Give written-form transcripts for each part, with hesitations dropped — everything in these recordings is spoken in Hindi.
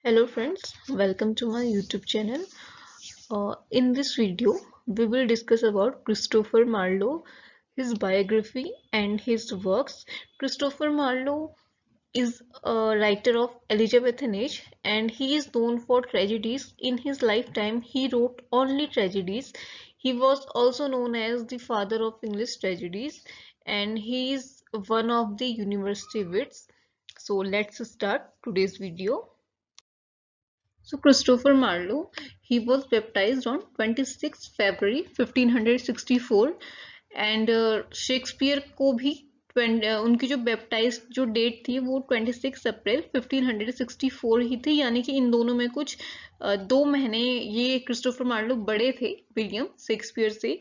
Hello friends, welcome to my YouTube channel. In this video, we will discuss about Christopher Marlowe, his biography and his works. Christopher Marlowe is a writer of Elizabethan age and he is known for tragedies. In his lifetime, he wrote only tragedies. He was also known as the father of English tragedies and he is one of the university wits. So let's start today's video. So Christopher Marlowe, he was baptized on 26 February 1564 and Shakespeare को भी उनकी जो बैप्टाइज जो डेट थी वो 26 अप्रैल 1564 ही थी, यानी कि इन दोनों में कुछ 2 महीने ये क्रिस्टोफर मार्लो बड़े थे विलियम शेक्सपियर से।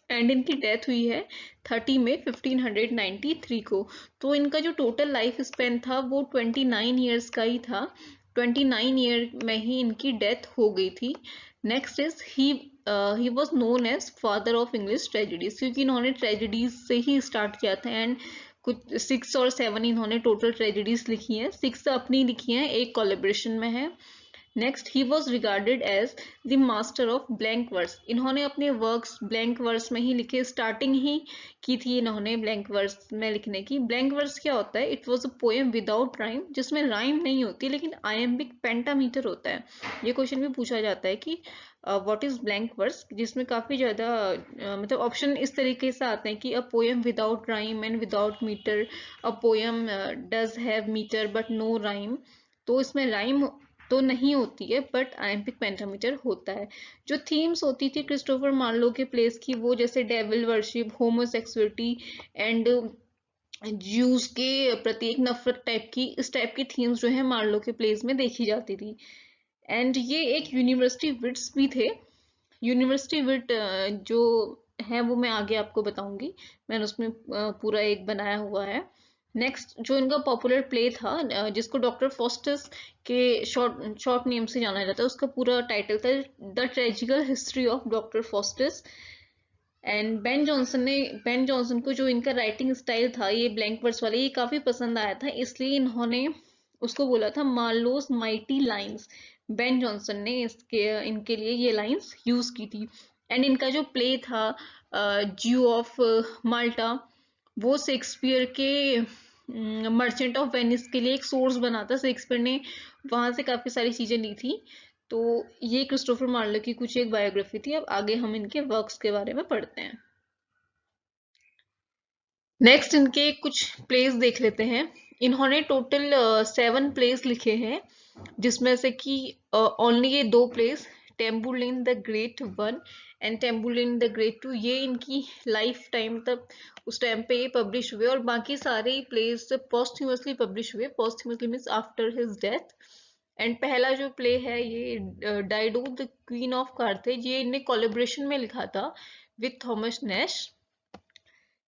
एंड इनकी डेथ हुई है 30 मई 1593 को। तो इनका जो टोटल लाइफ स्पेन था वो 29 ईयर्स का ही था। 29 ईयर में ही इनकी डेथ हो गई थी। Next is he was known as father of English tragedies, क्योंकि इन्होंने ट्रेजिडीज से ही स्टार्ट किया था एंड कुछ 6 और 7 इन्होंने टोटल ट्रेजिडीज लिखी हैं। 6 अपनी लिखी हैं, एक कोलेब्रेशन में है। Next he was regarded as the master of blank verse. इन्होंने अपने वर्क्स ब्लैंक वर्स में ही लिखे, स्टार्टिंग ही की थी इन्होंने ब्लैंक वर्स में लिखने की। ब्लैंक वर्स क्या होता है? It was a poem without rhyme, जिसमें राइम नहीं होती लेकिन आयम्बिक पेंटामीटर होता है। ये क्वेश्चन भी पूछा जाता है कि व्हाट इज ब्लैंक वर्स, जिसमें काफी ज्यादा मतलब ऑप्शन इस तरीके से आते हैं कि a poem without rhyme and without metre, a poem does have metre but no rhyme. तो इसमें राइम तो नहीं होती है बट आयम्पिक पेंटामीटर होता है। जो थीम्स होती थी क्रिस्टोफर मार्लो के प्लेस की, वो जैसे devil worship, homosexuality and Jews के प्रति एक नफरत टाइप की, इस टाइप की थीम्स जो है मार्लो के प्लेस में देखी जाती थी। एंड ये एक यूनिवर्सिटी विट्स भी थे। यूनिवर्सिटी विट जो है वो मैं आगे आपको बताऊंगी, मैंने उसमें पूरा एक बनाया हुआ है। नेक्स्ट जो इनका पॉपुलर प्ले था, जिसको डॉक्टर फॉस्टस के शॉर्ट शॉर्ट नेम से जाना जाता है, उसका पूरा टाइटल था the tragical history of doctor Faustus. And Ben Jonson को जो इनका राइटिंग स्टाइल था ये ब्लैंक वर्स वाले, ये काफी पसंद आया था, इसलिए इन्होंने उसको बोला था Marlowe's mighty lines. Ben Jonson ने इसके इनके लिए ये लाइंस यूज की थी। एंड इनका जो प्ले था ज्यू ऑफ माल्टा, वो शेक्सपियर के मर्चेंट ऑफ वेनिस के लिए एक सोर्स बना था। शेक्सपियर ने वहां से काफी सारी चीजें ली थी। तो ये क्रिस्टोफर मार्लो की कुछ एक बायोग्राफी थी। अब आगे हम इनके वर्क्स के बारे में पढ़ते हैं। नेक्स्ट इनके कुछ प्लेस देख लेते हैं। इन्होंने टोटल 7 प्लेस लिखे हैं, जिसमें से कि ओनली ये 2 plays, Tamburlaine the great 1 and Tamburlaine the great 2, ये इनकी लाइफ टाइम तक उस टाइम पे ये पब्लिश हुए, और बाकी सारे ही प्लेस पोस्टह्यूमसली पब्लिश हुए। Posthumously means after his death. And पहला जो प्ले है ये Dido the queen of Carthage, ये इनने कोलेब्रेशन में लिखा था with Thomas Nashe.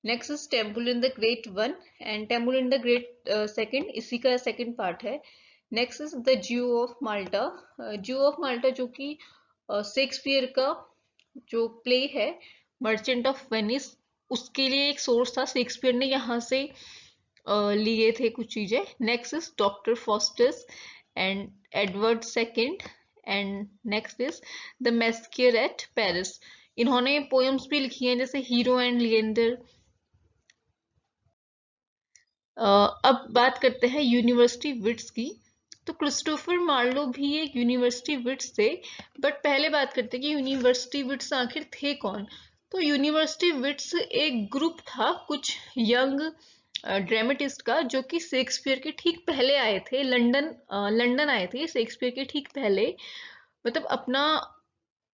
Next is Tamburlaine the great 1 and Tamburlaine the great 2, इसी का सेकंड पार्ट है। Next is the Jew of Malta. Jew of माल्टा जो कि शेक्सपियर का जो प्ले है मर्चेंट ऑफ वेनिस, उसके लिए एक सोर्स था। शेक्सपियर ने यहाँ से लिए थे कुछ चीजें। Next is doctor Faustus and Edward second. And next is the massacre at Paris. इन्होंने पोएम्स भी लिखी हैं जैसे हीरो एंड लिएंडर। अब बात करते हैं यूनिवर्सिटी विट्स की। तो क्रिस्टोफर मार्लो भी एक यूनिवर्सिटी विट्स थे, बट पहले बात करते हैं कि यूनिवर्सिटी विट्स आखिर थे कौन। तो यूनिवर्सिटी विट्स एक ग्रुप था कुछ यंग ड्रामेटिस्ट का, जो कि शेक्सपियर के ठीक पहले आए थे। लंदन आए थे शेक्सपियर के ठीक पहले, मतलब अपना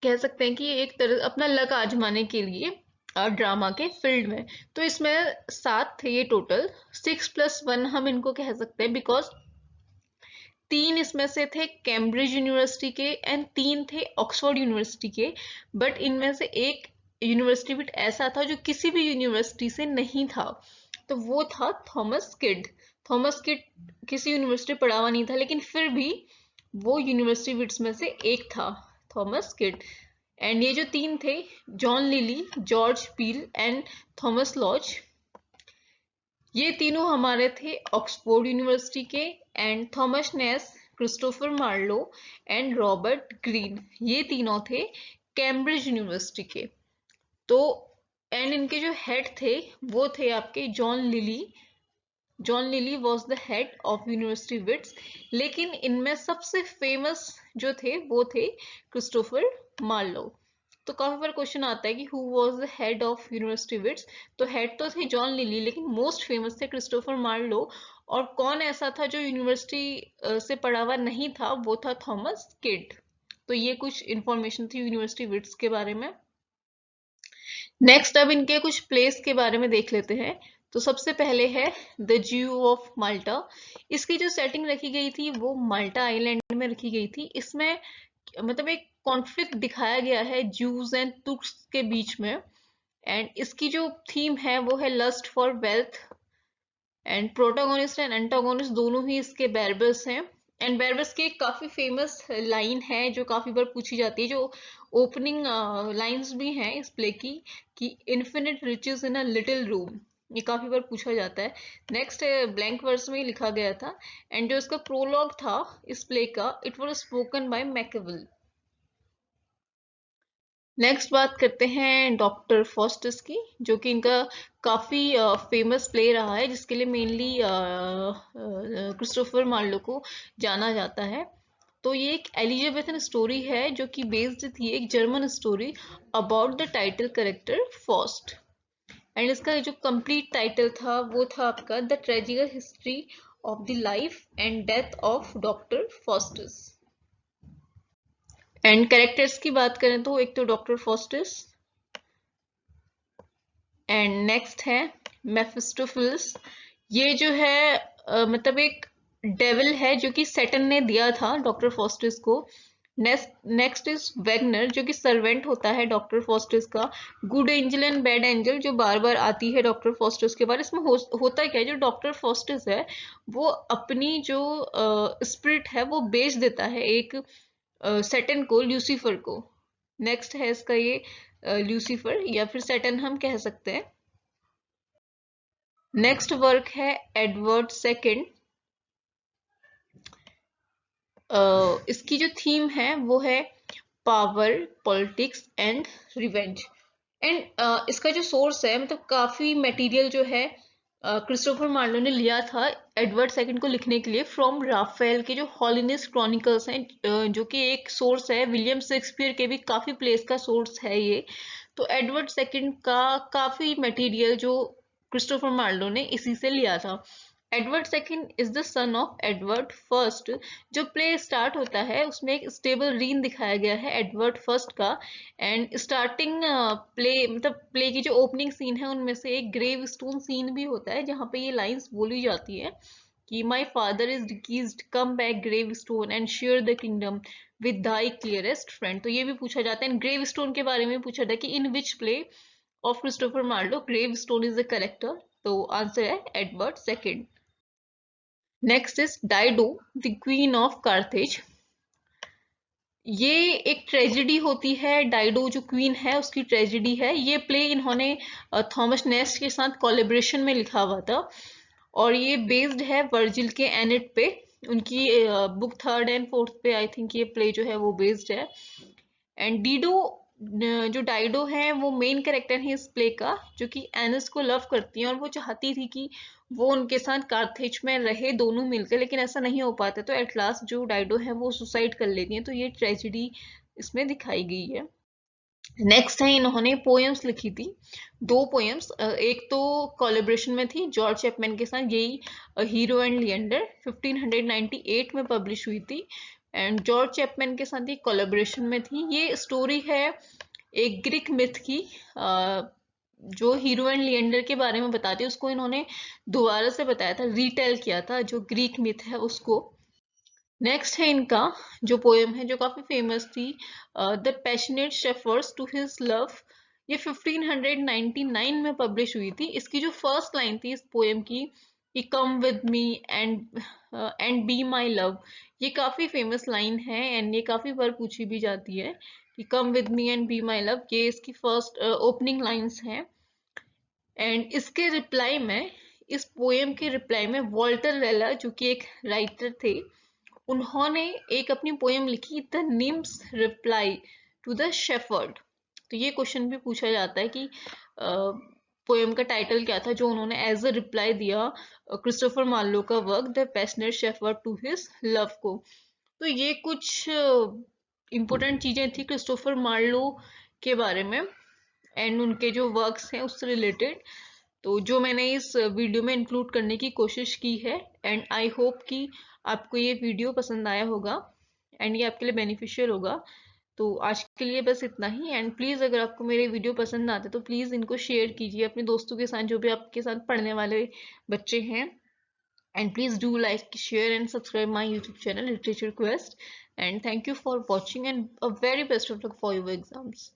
कह सकते हैं कि एक तरह अपना लक आजमाने के लिए ड्रामा के फील्ड में। तो इसमें 7 थे ये टोटल। 6+1 हम इनको कह सकते हैं, बिकॉज 3 इसमें से थे कैम्ब्रिज यूनिवर्सिटी के एंड 3 थे ऑक्सफोर्ड यूनिवर्सिटी के। बट इनमें से एक यूनिवर्सिटी बिट ऐसा था जो किसी भी यूनिवर्सिटी से नहीं था, तो वो था थॉमस किड। थॉमस किड किसी यूनिवर्सिटी पढ़ा हुआ नहीं था, लेकिन फिर भी वो यूनिवर्सिटी बिट्स में से एक था, थॉमस किड। एंड ये जो 3 थे, John Lyly, George Peele and Thomas Lodge, ये तीनों हमारे थे ऑक्सफोर्ड यूनिवर्सिटी के। And Thomas Nashe Christopher Marlowe and Robert Greene, ये तीनों थे कैम्ब्रिज यूनिवर्सिटी के। तो एंड इनके जो हेड थे वो थे आपके John Lyly. John Lyly was the head of University Wits, लेकिन इनमें सबसे फेमस जो थे वो थे क्रिस्टोफर मार्लो। तो काफी बार क्वेश्चन आता है कि who was the head of University Wits, तो हेड तो थे जॉन लिली लेकिन मोस्ट फेमस थे क्रिस्टोफर मार्लो। और कौन ऐसा था जो यूनिवर्सिटी से पढ़ा हुआ नहीं था, वो था थॉमस किड। तो ये कुछ इंफॉर्मेशन थी यूनिवर्सिटी विट्स के बारे में। नेक्स्ट अब इनके कुछ प्लेस के बारे में देख लेते हैं। तो सबसे पहले है द जू ऑफ माल्टा। इसकी जो सेटिंग रखी गई थी वो माल्टा आइलैंड में रखी गई थी। इसमें मतलब एक कॉन्फ्लिक्ट दिखाया गया है जूस एंड तुर्क्स के बीच में। एंड इसकी जो थीम है वो है lust for wealth. And protagonist and antagonist दोनों ही इसके बैरबर्स हैं। एंड बैरबर्स की एक काफी फेमस लाइन है जो काफी बार पूछी जाती है, जो ओपनिंग लाइंस भी हैं इस प्ले की, कि infinite riches in a little room. ये काफी बार पूछा जाता है। नेक्स्ट ब्लैंक वर्स में ही लिखा गया था। एंड जो इसका प्रोलॉग था इस प्ले का, it was spoken by Machiavel. Next बात करते हैं डॉक्टर फॉस्टस की, जो कि इनका काफी फेमस प्ले रहा है, जिसके लिए मेनली क्रिस्टोफर मार्लो को जाना जाता है। तो ये एक एलिजाबेथन स्टोरी है जो कि बेस्ड थी एक German story about the title character Faust. And इसका जो कंप्लीट टाइटल था वो था आपका the tragical history of the life and death of doctor Faustus. And characters की बात करें तो एक तो डॉक्टर फॉस्टस, एंड नेक्स्ट है मेफिस्टोफिलस। ये जो है मतलब एक डेविल है जो कि सैटर्न ने दिया था डॉक्टर फॉस्टिस को। नेक्स्ट इज वेगनर, जो कि सर्वेंट होता है डॉक्टर फॉस्टिस का। Good angel and bad angel, जो बार बार आती है डॉक्टर फॉस्टिस के बारे। इसमें होता क्या है, जो डॉक्टर फॉस्टिस है वो अपनी जो स्पिरिट है वो बेच देता है एक सैटर्न को, ल्यूसीफर को। नेक्स्ट है इसका ये ल्यूसीफर या फिर सैटर्न हम कह सकते हैं। नेक्स्ट वर्क है एडवर्ड सेकंड। इसकी जो थीम है वो है power, politics and revenge. And इसका जो सोर्स है, मतलब काफी मटेरियल जो है क्रिस्टोफर मार्लो ने लिया था एडवर्ड सेकंड को लिखने के लिए फ्रॉम राफेल के जो हॉलिनेस क्रॉनिकल्स हैं, जो कि एक सोर्स है। विलियम शेक्सपियर के भी काफी प्लेस का सोर्स है ये। तो एडवर्ड सेकंड का काफी मटेरियल जो क्रिस्टोफर मार्लो ने इसी से लिया था। Edward second is the son of Edward first. जो प्ले स्टार्ट होता है उसमें एक स्टेबल रीन दिखाया गया है एडवर्ड फर्स्ट का। एंड स्टार्टिंग प्ले मतलब प्ले की जो ओपनिंग सीन है उनमें से एक ग्रेव स्टोन सीन भी होता है, जहाँ पे ये लाइंस बोली जाती है कि my father is deceased, come back Gaveston and share the kingdom with thy clearest friend. तो ये भी पूछा जाता है। ग्रेव स्टोन के बारे में पूछा था कि in which play of Christopher Marlowe Gaveston is the character. तो आंसर है Edward second. Next is Dido the queen of Carthage. ये एक ट्रेजेडी होती है, डाइडो जो क्वीन है उसकी ट्रेजेडी है। ये प्ले इन्होंने थॉमस नेस्ट के साथ कोलेब्रेशन में लिखा हुआ था, और ये बेस्ड है वर्जिल के एनेट पे। उनकी बुक थर्ड एंड फोर्थ पे आई थिंक ये प्ले जो है वो बेस्ड है। एंड डीडो जो डाइडो है वो मेन कैरेक्टर है इस प्ले का, जो कि एनिस को लव करती है और वो चाहती थी कि वो उनके साथ कार्थेज में रहे दोनों मिलकर, लेकिन ऐसा नहीं हो पाता। तो एट लास्ट जो डाइडो है वो सुसाइड कर लेती है। तो ये ट्रेजेडी इसमें दिखाई गई है। नेक्स्ट है इन्होंने पोएम्स लिखी थी, दो पोएम्स। एक तो कोलेब्रेशन में थी जॉर्ज चैपमैन के साथ, यही हीरो एंड लिएंडर 1598 में पब्लिश हुई थी। एंड जॉर्ज चैपमैन के साथ ये कोलेब्रेशन में थी। ये स्टोरी है एक ग्रीक मिथ की, जो हीरो एंड लिएंडर के बारे में बताती है उसको इन्होंने दोबारा से बताया था, रीटेल किया था जो ग्रीक मिथ है उसको। नेक्स्ट है इनका जो पोएम है जो काफी फेमस थी, the passionate shepherds to his love. ये 1599 में पब्लिश हुई थी। इसकी जो फर्स्ट लाइन थी इस पोएम की, कि come with me and be my love. ये काफी फेमस लाइन है एंड ये काफी बार पूछी भी जाती है कि come with me and be my love. ये इसकी फर्स्ट ओपनिंग लाइंस हैं। एंड इसके रिप्लाई में, इस पोएम के रिप्लाई में वॉल्टर रेला जो कि एक राइटर थे, उन्होंने एक अपनी पोयम लिखी, the nymph's reply to the shepherd. तो ये क्वेश्चन भी पूछा जाता है कि पोयम का टाइटल क्या था जो उन्होंने एज अ रिप्लाई दिया क्रिस्टोफर मार्लो का work the passionate shepherd to his love को। तो ये कुछ इम्पोर्टेंट चीजें थी क्रिस्टोफर मार्लो के बारे में एंड उनके जो वर्क्स हैं उससे रिलेटेड, तो जो मैंने इस वीडियो में इंक्लूड करने की कोशिश की है। एंड आई होप कि आपको ये वीडियो पसंद आया होगा एंड ये आपके लिए बेनिफिशियल होगा। तो आज के लिए बस इतना ही। एंड प्लीज़ अगर आपको मेरे वीडियो पसंद आते तो प्लीज़ इनको शेयर कीजिए अपने दोस्तों के साथ, जो भी आपके साथ पढ़ने वाले बच्चे हैं। And please do like, share and subscribe my YouTube channel literature quest. And thank you for watching and a very best of luck for your exams.